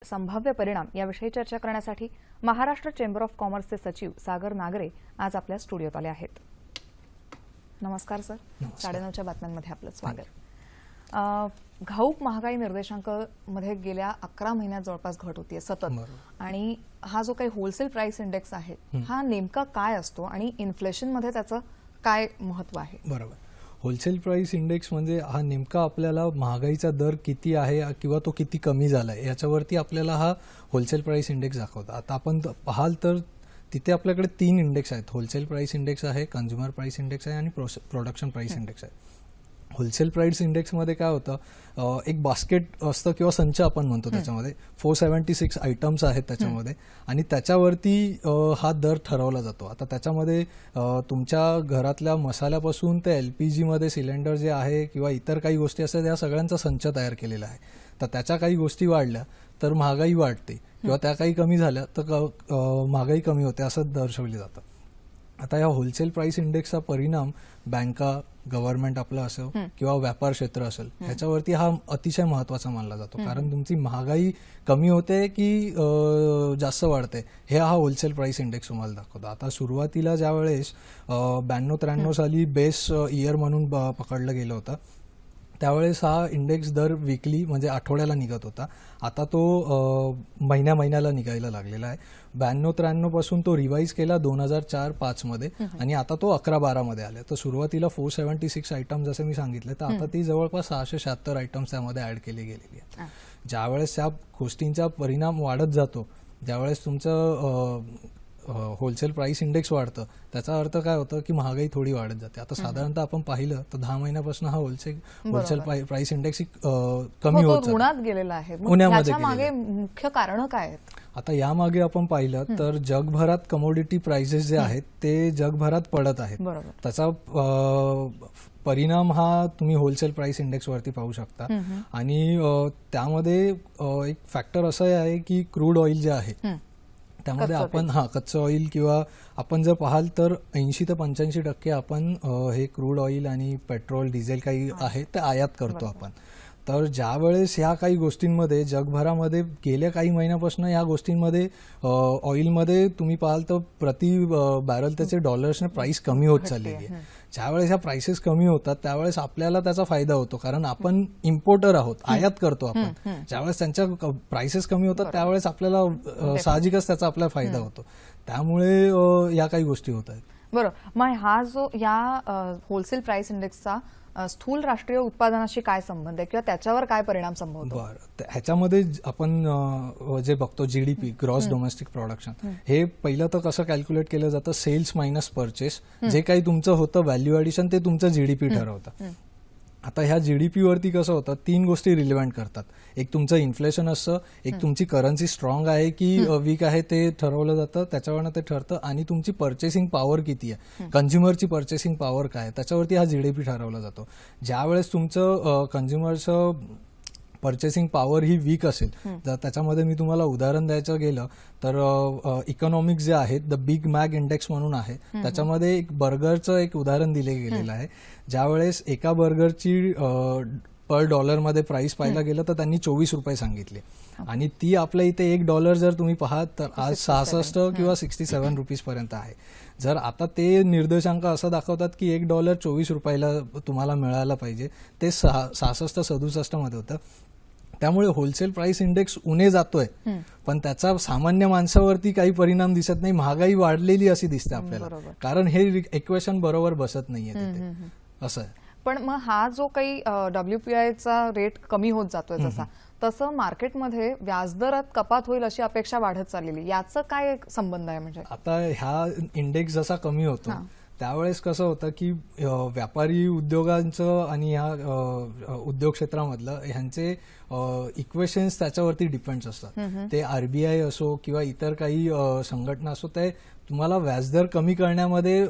संभाव्य परिणाम याविषयी चर्चा करण्यासाठी महाराष्ट्र चेंबर ऑफ कॉमर्सचे सचिव सागर नागरे आज आपल्या स्टुडिओत आले आहेत. नमस्कार सर. 9:30च्या बातम्यांमध्ये आपलं स्वागत. घाऊक महागाई निर्देशांक मध्ये गेल्या 11 महिन्यात जवळपास घट होतीये सतत. आणि हा जो काही होलसेल प्राइस इंडेक्स आहे हा नेमका काय असतो आणि इन्फ्लेशन मध्ये त्याचं काय महत्व आहे? बरोबर. होलसेल प्राइस इंडेक्स म्हणजे हा नेमका आपल्याला महागाईचा दर किती आहे किंवा तो किती कमी झाला आहे याच्यावरती आपल्याला हा होलसेल प्राइस इंडेक्स दाखवतो. आता आपण पाहाल तर तिथे आपल्याकडे 3 इंडेक्स आहेत. होलसेल प्राइस इंडेक्स आहे, कन्झ्युमर प्राइस इंडेक्स आहे आणि प्रोडक्शन प्राइस इंडेक्स आहे. होलसेल प्राइस इंडेक्समध्ये काय होतं, एक बास्केट असतं किंवा संच आपण म्हणतो, त्याच्यामध्ये 476 आयटम्स आहेत त्याच्यामध्ये आणि त्याच्यावरती हा दर ठरवला जातो. आता त्याच्यामध्ये तुमच्या घरातल्या मसाल्यापासून ते LPG मध्ये सिलेंडर जे आहे किंवा इतर काही गोष्टी असतात या सगळ्यांचा संच तयार केलेला आहे. तर त्याच्या काही गोष्टी वाढल्या तर महागाई वाढते किंवा त्या काही कमी झाल्या तर महागाई कमी होते असं दर्शवले जातं. आता या होलसेल प्राइस इंडेक्सचा परिणाम बँका, गव्हर्नमेंट आपलं असो किंवा व्यापार क्षेत्र असेल ह्याच्यावरती हा अतिशय महत्वाचा मानला जातो. कारण तुमची महागाई कमी होते की जास्त वाढते हे हा होलसेल प्राइस इंडेक्स तुम्हाला दाखवतो. आता सुरुवातीला ज्या वेळेस 92-93 साली बेस इयर म्हणून पकडलं गेलं होतं त्यावेळेस हा इंडेक्स दर वीकली म्हणजे आठवड्याला निघत होता. आता तो महिन्याला निघायला लागलेला आहे. 92-93 पासून तो रिवाइज केला 2004-05 मध्ये आणि आता तो 11-12 मध्ये आला. तर सुरुवातीला 476 आयटम जसे मी सांगितले तर आता ती जवळपास 676 आयटम्स त्यामध्ये ऍड केली गेलेली आहेत. ज्यावेळेस त्या गोष्टींचा परिणाम वाढत जातो, ज्यावेळेस तुमचं होलसेल प्राइस इंडेक्स वाढतं त्याचा अर्थ काय होतं की महागाई थोडी वाढत जाते. आता साधारणतः आपण पाहिलं तर 10 महिन्यापासून हा होलसेल प्राइस इंडेक्स कमी होत उन्हात गेलेला आहे. मागे मुख्य कारण काय आहेत? आता यामागे आपण पाहिलं तर जगभरात कमोडिटी प्राइसेस जे आहेत ते जगभरात पडत आहेत. त्याचा परिणाम हा तुम्ही होलसेल प्राइस इंडेक्स वरती पाहू शकता. आणि त्यामध्ये एक फॅक्टर असं आहे की क्रूड ऑइल जे आहे त्यामध्ये आपण कच्चं ऑइल किंवा आपण जर पाहाल तर 80 ते 85% आपण हे क्रूड ऑइल आणि पेट्रोल, डिझेल काही आहे ते आयात करतो आपण. तर ज्या वेळेस ह्या काही गोष्टींमध्ये जगभरामध्ये गेल्या काही महिन्यापासून या गोष्टींमध्ये ऑइलमध्ये तुम्ही पाहाल तर प्रति बॅरल त्याचे डॉलर्सने प्राइस कमी होत चाललेली आहे. ज्यावेळेस ह्या प्राइसेस कमी होतात त्यावेळेस आपल्याला त्याचा फायदा होतो कारण आपण इम्पोर्टर आहोत, आयात करतो आपण. ज्यावेळेस त्यांच्या प्राइसेस कमी होतात त्यावेळेस आपल्याला साहजिकच त्याचा आपल्याला फायदा होतो. त्यामुळे या काही गोष्टी होत आहेत. बरोबर. मग हा जो या होलसेल प्राइस इंडेक्सचा स्थूल राष्ट्रीय उत्पादनाशी काय संबंध आहे किंवा त्याच्यावर काय परिणाम संभवतो? बरं, ह्याच्यामध्ये आपण जे बघतो GDP, ग्रॉस डोमेस्टिक प्रोडक्शन, हे पहिलं तर कसं कॅल्क्युलेट केलं जातं, सेल्स मायनस परचेस, जे काही तुमचं होतं व्हॅल्यू ऍडिशन ते तुमचं GDP ठरवतं. आता ह्या GDP वरती कसं होतं, 3 गोष्टी रिलेव्हंट करतात. एक तुमचं इन्फ्लेशन असतं, एक तुमची करन्सी स्ट्रॉंग आहे की वीक आहे ते ठरवलं जातं, त्याच्यावरनं ते ठरतं, आणि तुमची पर्चेसिंग पॉवर किती आहे, कंझ्युमरची पर्चेसिंग पॉवर काय आहे त्याच्यावरती हा GDP ठरवला जातो. ज्यावेळेस तुमचं कंझ्युमरचं पर्चेसिंग पॉवर ही वीक असेल, तर त्याच्यामध्ये मी तुम्हाला उदाहरण द्यायचं गेलं तर इकॉनॉमिक्स जे आहेत द बिग मॅग इंडेक्स म्हणून आहे, त्याच्यामध्ये एक बर्गरचं एक उदाहरण दिले गेलेलं आहे. ज्यावेळेस एका बर्गरची पर डॉलरमध्ये प्राइस पाहायला गेलं तर त्यांनी 24 रुपये सांगितले आणि ती आपल्या इथे $1 जर तुम्ही पाहात तर आज 66 किंवा 67 रुपीज पर्यंत आहे. जर आता ते निर्देशांक असं दाखवतात की $1 24 रुपयाला तुम्हाला मिळायला पाहिजे, ते 66-67 मध्ये होतं. त्यामुळे होलसेल प्राइस इंडेक्स उणे जातोय पण त्याचा सामान्य माणसावरती काही परिणाम दिसत नाही. महागाई वाढलेली अशी दिसते आपल्याला, कारण हे इक्वेशन बरोबर बसत नाहीये तिथे, असं आहे. पण मग हा जो काही WPIचा रेट कमी होत जातोय जसा, तसं मार्केटमध्ये व्याजदरात कपात होईल अशी अपेक्षा वाढत चाललेली, याचं काय संबंध आहे? म्हणजे आता ह्या इंडेक्स जसा कमी होतो त्यावेळेस कसं होतं की व्यापारी उद्योगांचं आणि ह्या उद्योग क्षेत्रामधलं ह्यांचे इक्वेशन्स त्याच्यावरती डिपेंड्स असतात. ते RBI असो किंवा इतर काही संघटना असो, ते तुम्हाला व्याजदर कमी करण्यामध्ये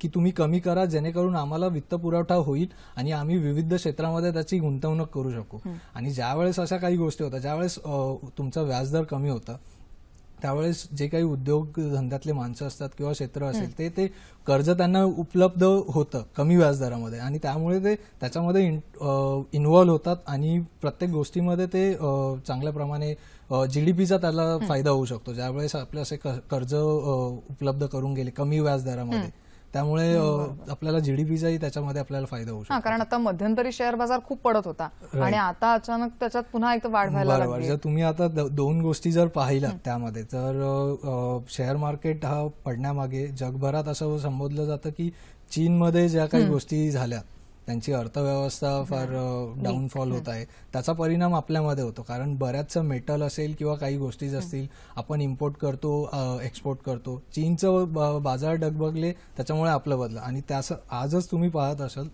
की तुम्ही कमी करा जेणेकरून आम्हाला वित्त पुरवठा होईल आणि आम्ही विविध क्षेत्रामध्ये त्याची गुंतवणूक करू शकू. आणि ज्यावेळेस अशा काही गोष्टी होतात, ज्यावेळेस तुमचं व्याजदर कमी होतं त्यावेळेस जे काही उद्योग धंद्यातले माणसं असतात किंवा क्षेत्र असेल ते कर्ज त्यांना उपलब्ध होतं कमी व्याजदरामध्ये, आणि त्यामुळे ते त्याच्यामध्ये इन्व्हॉल्व्ह होतात आणि प्रत्येक गोष्टीमध्ये ते चांगल्या प्रमाणे जीडीपीचा त्याला फायदा होऊ शकतो ज्यावेळेस आपले असे कर्ज उपलब्ध करून गेले कमी व्याजदरामध्ये. त्यामुळे आपल्याला जीडीपीचाही त्याच्यामध्ये आपल्याला फायदा होऊ शकतो. कारण आता मध्यंतरी शेअर बाजार खूप पडत होता आणि आता अचानक त्याच्यात पुन्हा एक वाढ व्हायला बरोबर. लागली. जर तुम्ही आता दोन गोष्टी जर पाहिल्यात त्यामध्ये, तर शेअर मार्केट हा पडण्यामागे जगभरात असं संबोधलं जातं की चीनमध्ये ज्या काही गोष्टी झाल्या त्यांची अर्थव्यवस्था फार डाऊनफॉल होत आहे, त्याचा परिणाम आपल्यामध्ये होतो. कारण बऱ्याचशा मेटल असेल किंवा काही गोष्टी असतील आपण इम्पोर्ट करतो, एक्सपोर्ट करतो. चीनचं बाजार डगबगले त्याच्यामुळे आपलं बदलं. आणि त्याचं आजच तुम्ही पाहत असाल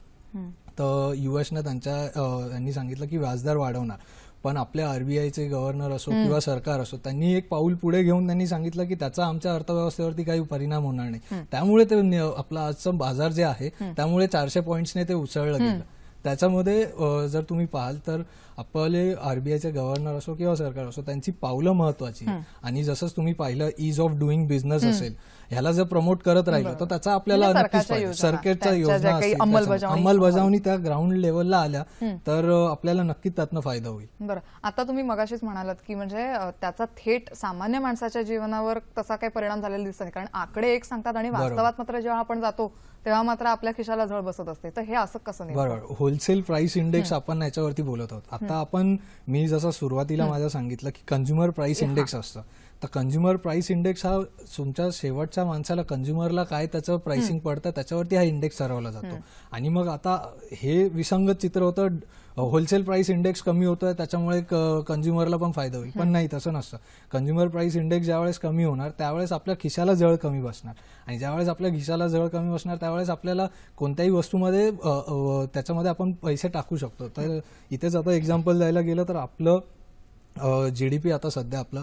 तर युएसने त्यांनी सांगितलं की व्याजदर वाढवणार, पण आपल्या आरबीआयचे गव्हर्नर असो किंवा सरकार असो त्यांनी एक पाऊल पुढे घेऊन त्यांनी सांगितलं की त्याचा आमच्या अर्थव्यवस्थेवरती काही परिणाम होणार नाही. त्यामुळे ते आपला आजचं बाजार जे आहे त्यामुळे 400 पॉईंट्सने ते उसळलं गेलं. त्याच्यामध्ये जर तुम्ही पाहाल तर आपले आरबीआयचे गव्हर्नर असो किंवा सरकार असो त्यांची पावलं महत्वाची. आणि जसंच तुम्ही पाहिलं ईज ऑफ डुईंग बिझनेस असेल, ह्याला जर प्रमोट करत राहिलं तर त्याचा आपल्याला नक्कीच फायदा. सरकारच्या योजना अंमलबजावणी त्या ग्राउंड लेवलला आल्या तर आपल्याला नक्कीच त्यातनं फायदा होईल. बरं, आता तुम्ही मगाशीच म्हणालात की म्हणजे त्याचा थेट सामान्य माणसाच्या जीवनावर तसा काही परिणाम झालेला दिसत नाही, कारण आकडे एक सांगतात आणि वास्तवात मात्र जेव्हा आपण जातो तेव्हा मात्र आपल्या खिशाला झळ बसत असते. तर हे असं कसं नाही? बरोबर. होलसेल प्राइस इंडेक्स आपण याच्यावरती बोलत आहोत. आता मी जसं सुरुवातीला माझं सांगितलं की कंझ्युमर प्राइस इंडेक्स असतं, तर कंझ्युमर प्राइस इंडेक्स हा तुमच्या शेवटच्या माणसाला कंझ्युमरला काय त्याचं प्राइसिंग पडतं त्याच्यावरती हा इंडेक्स ठरवला जातो. आणि मग आता हे विसंगत चित्र होतं, होलसेल प्राइस इंडेक्स कमी होतोय त्याच्यामुळे कंझ्युमरला पण फायदा होईल, पण नाही, तसं नसतं. कंझ्युमर प्राइस इंडेक्स ज्यावेळेस कमी होणार त्यावेळेस आपल्या खिशाला जळ कमी बसणार, आणि ज्यावेळेस आपल्या खिशाला जळ कमी बसणार त्यावेळेस आपल्याला कोणत्याही वस्तूमध्ये त्याच्यामध्ये आपण पैसे टाकू शकतो. तर इथेच आता एक्झाम्पल द्यायला गेलं तर आपलं जीडीपी आता सध्या आपलं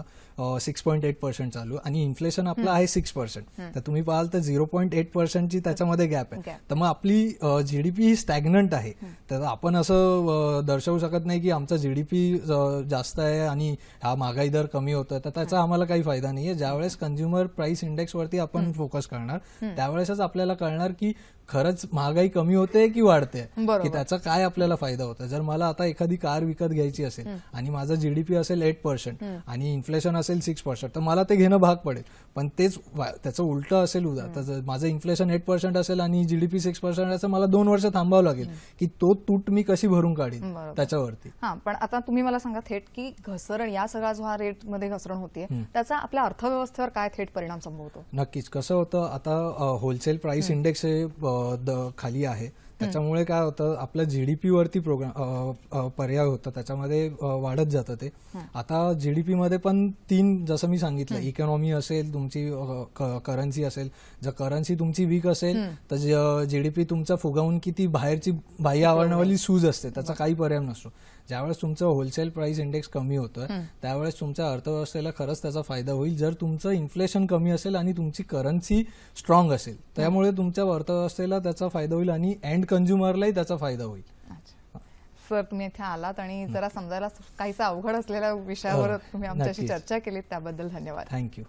6.8% चालू आणि इन्फ्लेशन आपलं आहे 6%. तर तुम्ही पाहाल तर 0.8%ची त्याच्यामध्ये गॅप आहे. तर मग आपली जीडीपी ही स्टॅग्नंट आहे. तर आपण असं दर्शवू शकत नाही की आमचा जीडीपी जास्त आहे आणि हा महागाई दर कमी होतोय, तर त्याचा आम्हाला काही फायदा नाहीये. ज्यावेळेस कंझ्युमर प्राइस इंडेक्सवरती आपण फोकस करणार त्यावेळेसच आपल्याला कळणार की खरंच महागाई कमी होते की वाढते, की त्याचा काय आपल्याला फायदा होतो. जर मला आता एखादी कार विकत घ्यायची असेल आणि माझा जीडीपी असेल 8% आणि इन्फ्लेशन असेल 6%, तर मला ते घेणं भाग पडेल. पण तेच त्याचं उलटं असेल उद्या, तर माझं इन्फ्लेशन 8% असेल आणि जीडीपी 6% असेल, मला 2 वर्ष थांबावं लागेल की तो तूट मी कशी भरून काढीन त्याच्यावरती. पण आता तुम्ही मला सांगा थेट की घसरण, या सगळा जो हा रेट मध्ये घसरण होतीये त्याचा आपल्या अर्थव्यवस्थेवर काय थेट परिणाम संभवतो? नक्कीच. कसं होतं, आता होलसेल प्राइस इंडेक्स हे खाली आहे, त्याच्यामुळे काय होतं आपल्या जीडीपी वरती पर्याय होतं, त्याच्यामध्ये वाढत जातं ते. आता जीडीपी मध्ये पण 3, जसं मी सांगितलं, इकॉनॉमी असेल, तुमची करन्सी असेल. जर करन्सी तुमची वीक असेल तर जीडीपी तुमचा फुगावून किती बाहेरची बाह्य आवरणावाली सूज असते त्याचा काही परिणाम नसतो. ज्यावेळेस तुमचं होलसेल प्राइस इंडेक्स कमी होतोय त्यावेळेस तुमच्या अर्थव्यवस्थेला खरंच त्याचा फायदा होईल जर तुमचं इन्फ्लेशन कमी असेल आणि तुमची करन्सी स्ट्रॉंग असेल. त्यामुळे तुमच्या अर्थव्यवस्थेला त्याचा फायदा होईल आणि एंड कंझ्युमरलाही त्याचा फायदा होईल. सर, तुम्ही इथे आलात आणि जरा समजायला काहीसा अवघड असलेल्या विषयावर तुम्ही आमच्याशी चर्चा केली, त्याबद्दल धन्यवाद. थँक्यू.